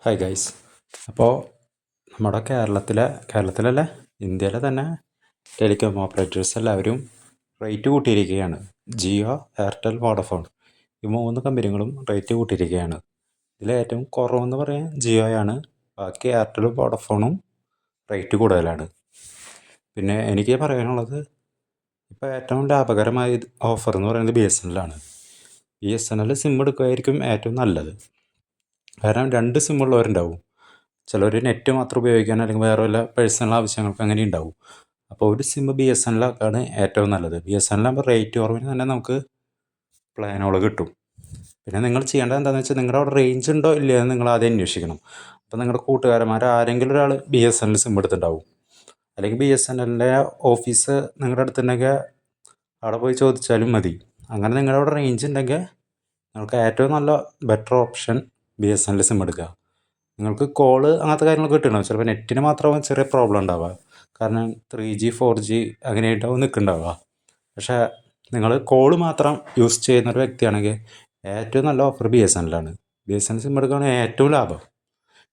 Hi guys. അപ്പോൾ നമ്മുടെ കേരളത്തിലല്ല, ഇന്ത്യയിലെ തന്നെ ടെലികോം ഓപ്പറേറ്റേഴ്സ് എല്ലാവരും റേറ്റ് കൂട്ടിയിരിക്കുകയാണ്. ജിയോ, എയർടെൽ, വോഡഫോൺ ഈ 3 കമ്പനികളും റേറ്റ് കൂട്ടിയിരിക്കുകയാണ്. ഇതിൽ ഏറ്റവും കുറവെന്ന് പറയാൻ ജിയോയാണ്. ബാക്കി എയർടെലും വോഡഫോണും റേറ്റ് കൂടുതലാണ്. പിന്നെ എനിക്ക് പറയാനുള്ളത്, ഇപ്പോൾ ഏറ്റവും ലാഭകരമായ ഓഫർ എന്ന് പറയുന്നത് BSNL ആണ്. BSNL സിം എടുക്കുകയായിരിക്കും ഏറ്റവും നല്ലത്. കാരണം 2 സിമ്മുള്ളവരുണ്ടാവും. ചിലർ നെറ്റ് മാത്രം ഉപയോഗിക്കാൻ അല്ലെങ്കിൽ വേറെ വല്ല പേഴ്സണൽ ആവശ്യങ്ങൾക്ക് അങ്ങനെ ഉണ്ടാവും. അപ്പോൾ ഒരു സിം BSNL ആണ് ഏറ്റവും നല്ലത്. BSNL ആകുമ്പോൾ റേറ്റ് കുറവിന് തന്നെ നമുക്ക് പ്ലാനുകൾ കിട്ടും. പിന്നെ നിങ്ങൾ ചെയ്യേണ്ടത് എന്താണെന്ന് വെച്ചാൽ, നിങ്ങളുടെ അവിടെ റേഞ്ച് ഉണ്ടോ ഇല്ലയോ എന്ന് നിങ്ങൾ ആദ്യം അന്വേഷിക്കണം. അപ്പോൾ നിങ്ങളുടെ കൂട്ടുകാരന്മാർ ആരെങ്കിലും ഒരാൾ BSNL സിം എടുത്തിട്ടുണ്ടാവും. അല്ലെങ്കിൽ BSNLൻ്റെ ഓഫീസ് നിങ്ങളുടെ അടുത്തുണ്ടെങ്കിൽ അവിടെ പോയി ചോദിച്ചാലും മതി. അങ്ങനെ നിങ്ങളുടെ അവിടെ റേഞ്ച് ഉണ്ടെങ്കിൽ നിങ്ങൾക്ക് ഏറ്റവും നല്ല ബെറ്റർ ഓപ്ഷൻ BSNL സിം എടുക്കുക. നിങ്ങൾക്ക് കോള് അങ്ങനത്തെ കാര്യങ്ങളൊക്കെ കിട്ടണം. ചിലപ്പോൾ നെറ്റിന് മാത്രമാവും ചെറിയ പ്രോബ്ലം ഉണ്ടാവുക. കാരണം 3G 4G അങ്ങനെയായിട്ടാവും നിൽക്കുന്നുണ്ടാവുക. പക്ഷേ നിങ്ങൾ കോള് മാത്രം യൂസ് ചെയ്യുന്ന ഒരു വ്യക്തിയാണെങ്കിൽ ഏറ്റവും നല്ല ഓഫർ BSNL ആണ്. BSNL സിം എടുക്കുകയാണെങ്കിൽ ഏറ്റവും ലാഭം.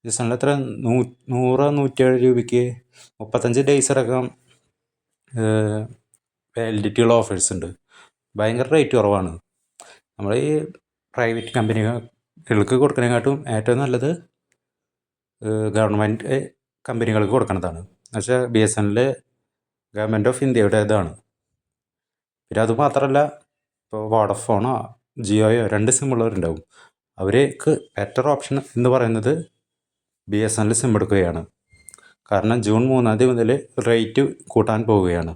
BSNL എത്ര 100-107 രൂപയ്ക്ക് 35 ഡേയ്സ് അടക്കം വാലിഡിറ്റിയുള്ള ഓഫേഴ്സ് ഉണ്ട്. ഭയങ്കര റേറ്റ് കുറവാണ്. നമ്മൾ ഈ പ്രൈവറ്റ് കമ്പനികൾക്ക് കൊടുക്കുന്നതിനെക്കാട്ടും ഏറ്റവും നല്ലത് ഗവൺമെൻറ് കമ്പനികൾക്ക് കൊടുക്കുന്നതാണ്. എന്നുവെച്ചാൽ BSNL ഗവൺമെൻറ് ഓഫ് ഇന്ത്യയുടെ ഇതാണ്. പിന്നെ അതുമാത്രമല്ല, ഇപ്പോൾ വോഡഫോണോ ജിയോയോ 2 സിമ്മുള്ളവരുണ്ടാവും. അവർക്ക് ബെറ്റർ ഓപ്ഷൻ എന്ന് പറയുന്നത് BSNL സിം എടുക്കുകയാണ്. കാരണം ജൂൺ 3 മുതൽ റേറ്റ് കൂട്ടാൻ പോവുകയാണ്.